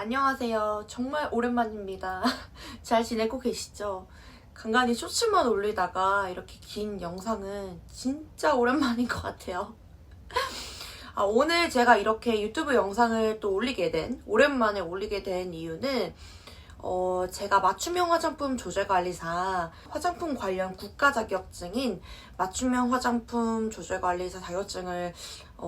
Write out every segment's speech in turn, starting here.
안녕하세요. 정말 오랜만입니다. 잘 지내고 계시죠? 간간히 쇼츠만 올리다가 이렇게 긴 영상은 진짜 오랜만인 것 같아요. 오늘 제가 이렇게 유튜브 영상을 또 오랜만에 올리게 된 이유는 제가 맞춤형 화장품 조절관리사 화장품 관련 국가 자격증인 맞춤형 화장품 조절관리사 자격증을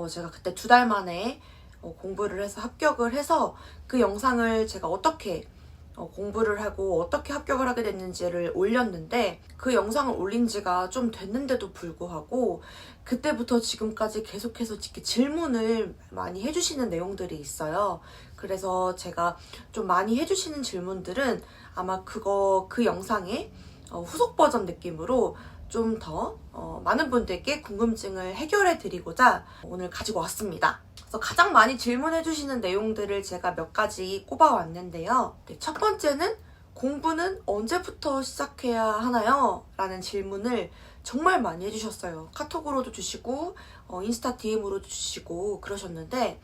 제가 그때 2달 만에 공부를 해서 합격을 해서 그 영상을 제가 어떻게 공부를 하고 어떻게 합격을 하게 됐는지를 올렸는데, 그 영상을 올린 지가 좀 됐는데도 불구하고 그때부터 지금까지 계속해서 이렇게 질문을 많이 해주시는 내용들이 있어요. 그래서 제가 좀 많이 해주시는 질문들은 아마 그 영상의 후속 버전 느낌으로 좀 더 많은 분들께 궁금증을 해결해 드리고자 오늘 가지고 왔습니다. 그래서 가장 많이 질문해 주시는 내용들을 제가 몇 가지 꼽아왔는데요. 첫 번째는 공부는 언제부터 시작해야 하나요? 라는 질문을 정말 많이 해주셨어요. 카톡으로도 주시고 인스타 DM으로도 주시고 그러셨는데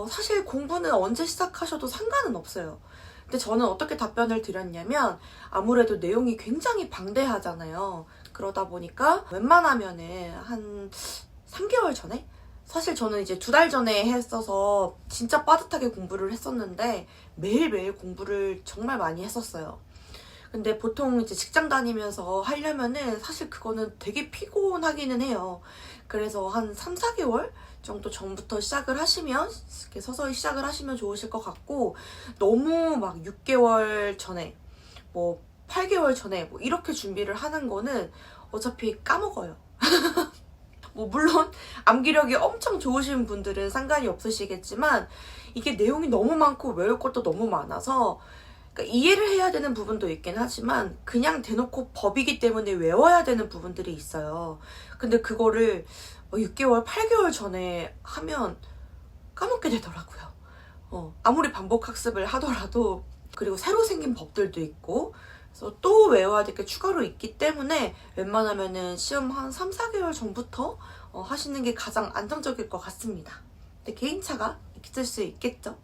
사실 공부는 언제 시작하셔도 상관은 없어요. 근데 저는 어떻게 답변을 드렸냐면, 아무래도 내용이 굉장히 방대하잖아요. 그러다 보니까 웬만하면은 한 3개월 전에? 사실 저는 이제 2달 전에 했어서 진짜 빠듯하게 공부를 했었는데 매일매일 공부를 정말 많이 했었어요. 근데 보통 이제 직장 다니면서 하려면은 사실 그거는 되게 피곤하기는 해요. 그래서 한 3, 4개월 정도 전부터 시작을 하시면, 이렇게 서서히 시작을 하시면 좋으실 것 같고, 너무 막 6개월 전에, 8개월 전에 이렇게 준비를 하는 거는 어차피 까먹어요. 물론 암기력이 엄청 좋으신 분들은 상관이 없으시겠지만, 이게 내용이 너무 많고 외울 것도 너무 많아서 그러니까 이해를 해야 되는 부분도 있긴 하지만 그냥 대놓고 법이기 때문에 외워야 되는 부분들이 있어요. 근데 그거를 6개월, 8개월 전에 하면 까먹게 되더라고요. 아무리 반복 학습을 하더라도. 그리고 새로 생긴 법들도 있고, 그래서 또 외워야 될 게 추가로 있기 때문에 웬만하면은 시험 한 3, 4개월 전부터 하시는 게 가장 안정적일 것 같습니다. 근데 개인차가 있을 수 있겠죠.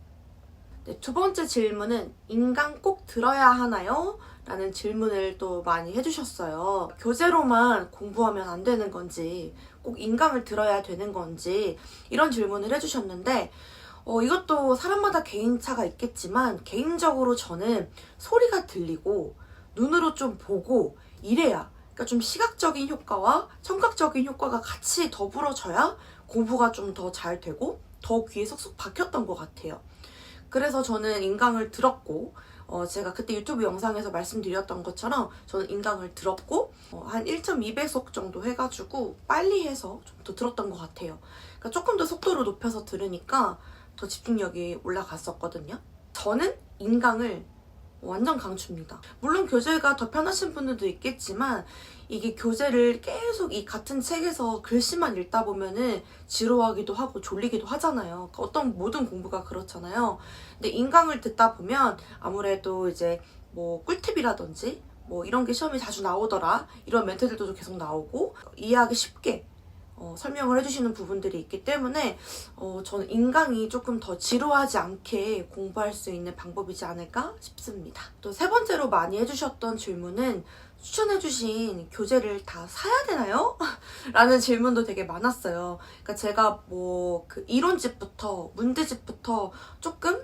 네, 2번째 질문은 인강 꼭 들어야 하나요? 라는 질문을 또 많이 해주셨어요. 교재로만 공부하면 안 되는 건지, 꼭 인강을 들어야 되는 건지, 이런 질문을 해주셨는데, 이것도 사람마다 개인차가 있겠지만 개인적으로 저는 소리가 들리고 눈으로 좀 보고 이래야, 그러니까 좀 시각적인 효과와 청각적인 효과가 같이 더불어져야 공부가 좀 더 잘 되고 더 귀에 쏙쏙 박혔던 것 같아요. 그래서 저는 인강을 들었고, 제가 그때 유튜브 영상에서 말씀드렸던 것처럼 저는 인강을 들었고 한 1.2배속 정도 해가지고 빨리 해서 좀 더 들었던 것 같아요. 그러니까 조금 더 속도를 높여서 들으니까 더 집중력이 올라갔었거든요. 저는 인강을 완전 강추입니다. 물론 교재가 더 편하신 분들도 있겠지만, 이게 교재를 계속 이 같은 책에서 글씨만 읽다 보면은 지루하기도 하고 졸리기도 하잖아요. 그러니까 모든 공부가 그렇잖아요. 근데 인강을 듣다 보면 아무래도 이제 꿀팁이라든지 이런 게 시험에 자주 나오더라, 이런 멘트들도 계속 나오고 이해하기 쉽게 설명을 해주시는 부분들이 있기 때문에 저는 인강이 조금 더 지루하지 않게 공부할 수 있는 방법이지 않을까 싶습니다. 또 3번째로 많이 해주셨던 질문은 추천해주신 교재를 다 사야 되나요? 라는 질문도 되게 많았어요. 그러니까 제가 그 이론집부터 문제집부터 조금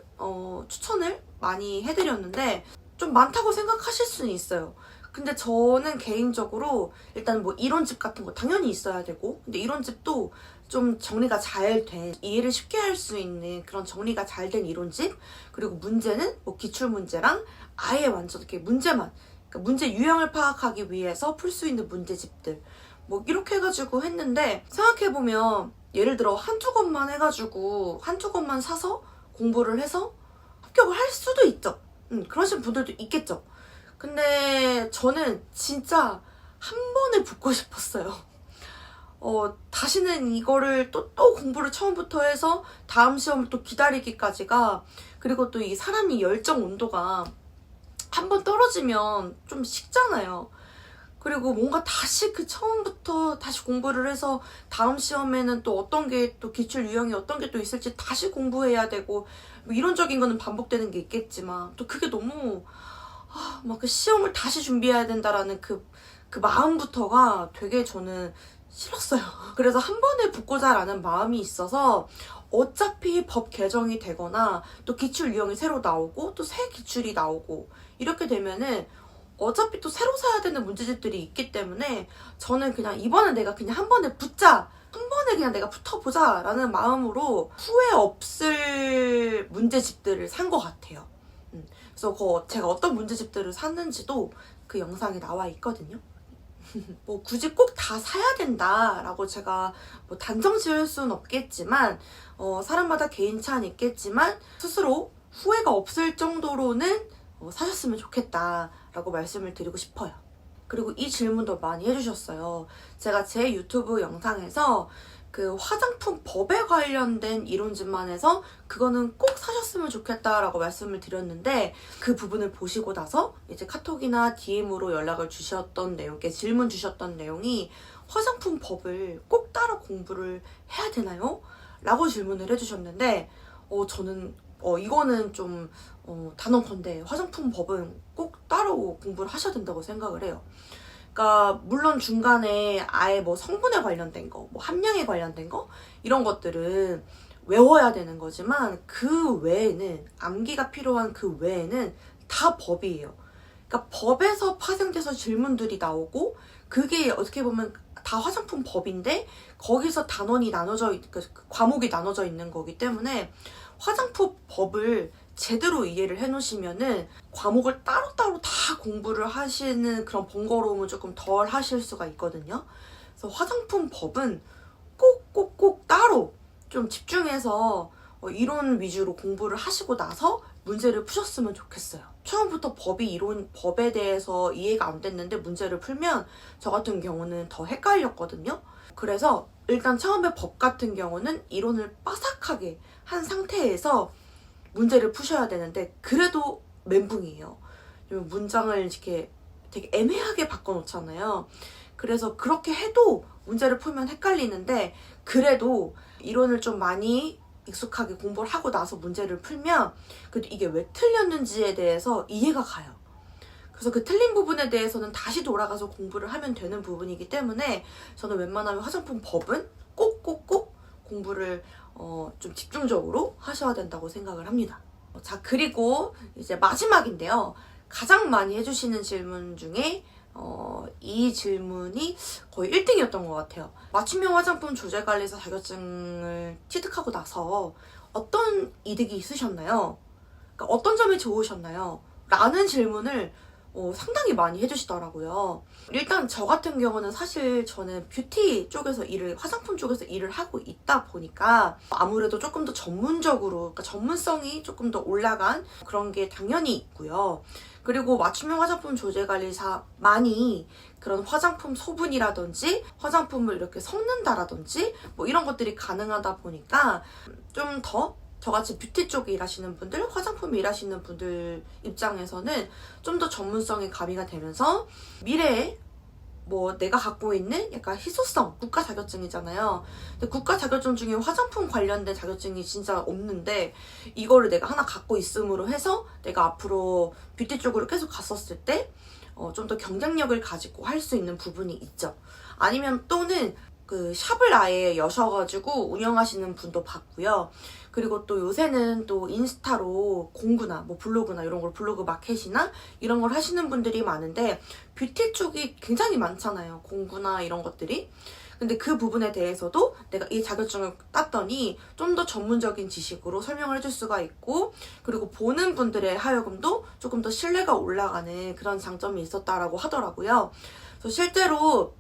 추천을 많이 해드렸는데 좀 많다고 생각하실 수는 있어요. 근데 저는 개인적으로 일단 이론집 같은 거 당연히 있어야 되고, 근데 이론집도 좀 정리가 잘 된, 이해를 쉽게 할 수 있는 그런 정리가 잘 된 이론집, 그리고 문제는 기출문제랑 아예 완전 이렇게 문제만, 그러니까 문제 유형을 파악하기 위해서 풀 수 있는 문제집들 이렇게 해가지고 했는데, 생각해보면 예를 들어 한두 권만 해가지고 한두 권만 사서 공부를 해서 합격을 할 수도 있죠. 그러신 분들도 있겠죠. 근데 저는 진짜 한 번에 붙고 싶었어요. 다시는 이거를 또 공부를 처음부터 해서 다음 시험을 또 기다리기까지가, 그리고 또 이 사람이 열정 온도가 한 번 떨어지면 좀 식잖아요. 그리고 뭔가 다시 그 처음부터 다시 공부를 해서 다음 시험에는 또 어떤 게 또 기출 유형이 어떤 게 또 있을지 다시 공부해야 되고 뭐 이론적인 거는 반복되는 게 있겠지만 또 그게 너무 막 그 시험을 다시 준비해야 된다라는 그 마음부터가 되게 저는 싫었어요. 그래서 한 번에 붙고자라는 마음이 있어서 어차피 법 개정이 되거나 또 기출 유형이 새로 나오고 또 새 기출이 나오고 이렇게 되면은 어차피 또 새로 사야 되는 문제집들이 있기 때문에 저는 그냥 이번엔 내가 그냥 한 번에 붙자, 한 번에 그냥 내가 붙어보자 라는 마음으로 후회 없을 문제집들을 산 것 같아요. 그래서 제가 어떤 문제집들을 샀는지도 그 영상에 나와 있거든요. 뭐 굳이 꼭 다 사야 된다라고 제가 뭐 단정 지을 수는 없겠지만 사람마다 개인차는 있겠지만 스스로 후회가 없을 정도로는 사셨으면 좋겠다라고 말씀을 드리고 싶어요. 그리고 이 질문도 많이 해주셨어요. 제가 제 유튜브 영상에서 그 화장품 법에 관련된 이론집만 해서 그거는 꼭 사셨으면 좋겠다라고 말씀을 드렸는데 그 부분을 보시고 나서 이제 카톡이나 DM으로 연락을 주셨던 내용, 질문 주셨던 내용이 화장품 법을 꼭 따로 공부를 해야 되나요? 라고 질문을 해주셨는데 저는 이거는 좀 단언컨대 화장품 법은 꼭 따로 공부를 하셔야 된다고 생각을 해요. 그러니까 물론 중간에 아예 뭐 성분에 관련된 거, 뭐 함량에 관련된 거 이런 것들은 외워야 되는 거지만 그 외에는 암기가 필요한 그 외에는 다 법이에요. 그러니까 법에서 파생돼서 질문들이 나오고 그게 어떻게 보면 다 화장품 법인데 거기서 단원이 나눠져 그 과목이 나눠져 있는 거기 때문에 화장품 법을 제대로 이해를 해놓으시면은 과목을 따로따로 다 공부를 하시는 그런 번거로움은 조금 덜 하실 수가 있거든요. 그래서 화장품 법은 꼭 따로 좀 집중해서 이론 위주로 공부를 하시고 나서 문제를 푸셨으면 좋겠어요. 처음부터 법에 대해서 이해가 안 됐는데 문제를 풀면 저 같은 경우는 더 헷갈렸거든요. 그래서 일단 처음에 법 같은 경우는 이론을 빠삭하게 한 상태에서 문제를 푸셔야 되는데 그래도 멘붕이에요. 문장을 이렇게 되게 애매하게 바꿔놓잖아요. 그래서 그렇게 해도 문제를 풀면 헷갈리는데 그래도 이론을 좀 많이 익숙하게 공부를 하고 나서 문제를 풀면 그래도 이게 왜 틀렸는지에 대해서 이해가 가요. 그래서 그 틀린 부분에 대해서는 다시 돌아가서 공부를 하면 되는 부분이기 때문에 저는 웬만하면 화장품 법은 꼭 공부를 좀 집중적으로 하셔야 된다고 생각을 합니다. 자, 그리고 이제 마지막인데요. 가장 많이 해주시는 질문 중에 이 질문이 거의 1등이었던 것 같아요. 맞춤형 화장품 조제관리사 자격증을 취득하고 나서 어떤 이득이 있으셨나요? 그러니까 어떤 점이 좋으셨나요? 라는 질문을 상당히 많이 해주시더라고요. 일단 저 같은 경우는 사실 저는 뷰티 쪽에서 화장품 쪽에서 일을 하고 있다 보니까 아무래도 조금 더 전문적으로, 그러니까 전문성이 조금 더 올라간 그런 게 당연히 있고요. 그리고 맞춤형 화장품 조제관리사만이 그런 화장품 소분이라든지 화장품을 이렇게 섞는다라든지 뭐 이런 것들이 가능하다 보니까 좀 더 저같이 뷰티 쪽에 일하시는 분들, 화장품 일하시는 분들 입장에서는 좀 더 전문성이 가미가 되면서 미래에 뭐 내가 갖고 있는 약간 희소성 국가 자격증이잖아요. 근데 국가 자격증 중에 화장품 관련된 자격증이 진짜 없는데 이거를 내가 하나 갖고 있음으로 해서 내가 앞으로 뷰티 쪽으로 계속 갔었을 때 좀 더 경쟁력을 가지고 할 수 있는 부분이 있죠. 아니면 또는 그 샵을 아예 여셔가지고 운영하시는 분도 봤고요. 그리고 또 요새는 또 인스타로 공구나 뭐 블로그나 이런 걸 블로그 마켓이나 이런 걸 하시는 분들이 많은데 뷰티 쪽이 굉장히 많잖아요. 공구나 이런 것들이. 근데 그 부분에 대해서도 내가 이 자격증을 땄더니 좀 더 전문적인 지식으로 설명을 해줄 수가 있고 그리고 보는 분들의 하여금도 조금 더 신뢰가 올라가는 그런 장점이 있었다라고 하더라고요. 그래서 실제로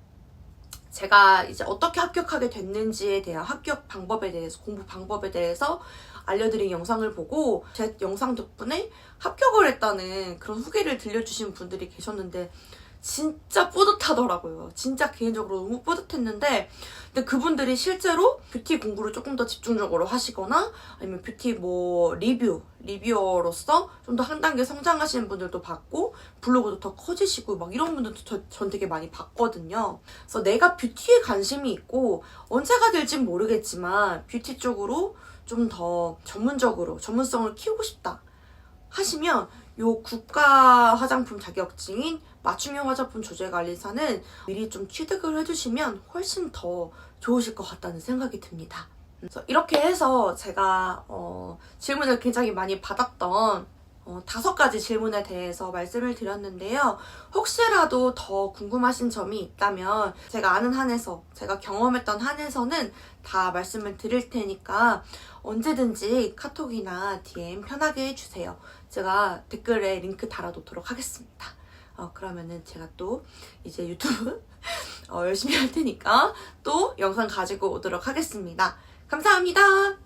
제가 이제 어떻게 합격하게 됐는지에 대한 합격 방법에 대해서, 공부 방법에 대해서 알려드린 영상을 보고 제 영상 덕분에 합격을 했다는 그런 후기를 들려주신 분들이 계셨는데 진짜 뿌듯하더라고요. 진짜 개인적으로 너무 뿌듯했는데, 근데 그분들이 실제로 뷰티 공부를 조금 더 집중적으로 하시거나 아니면 뷰티 리뷰어로서 좀 더 한 단계 성장하시는 분들도 봤고, 블로그도 더 커지시고 막 이런 분들도 전 되게 많이 봤거든요. 그래서 내가 뷰티에 관심이 있고 언제가 될진 모르겠지만 뷰티 쪽으로 좀 더 전문성을 키우고 싶다 하시면 요 국가 화장품 자격증인 맞춤형 화장품 조제관리사는 미리 좀 취득을 해주시면 훨씬 더 좋으실 것 같다는 생각이 듭니다. 그래서 이렇게 해서 제가 질문을 굉장히 많이 받았던 5가지 질문에 대해서 말씀을 드렸는데요. 혹시라도 더 궁금하신 점이 있다면 제가 아는 한에서, 제가 경험했던 한에서는 다 말씀을 드릴 테니까 언제든지 카톡이나 DM 편하게 해주세요. 제가 댓글에 링크 달아놓도록 하겠습니다. 그러면은 제가 또 이제 유튜브 열심히 할 테니까 또 영상 가지고 오도록 하겠습니다. 감사합니다.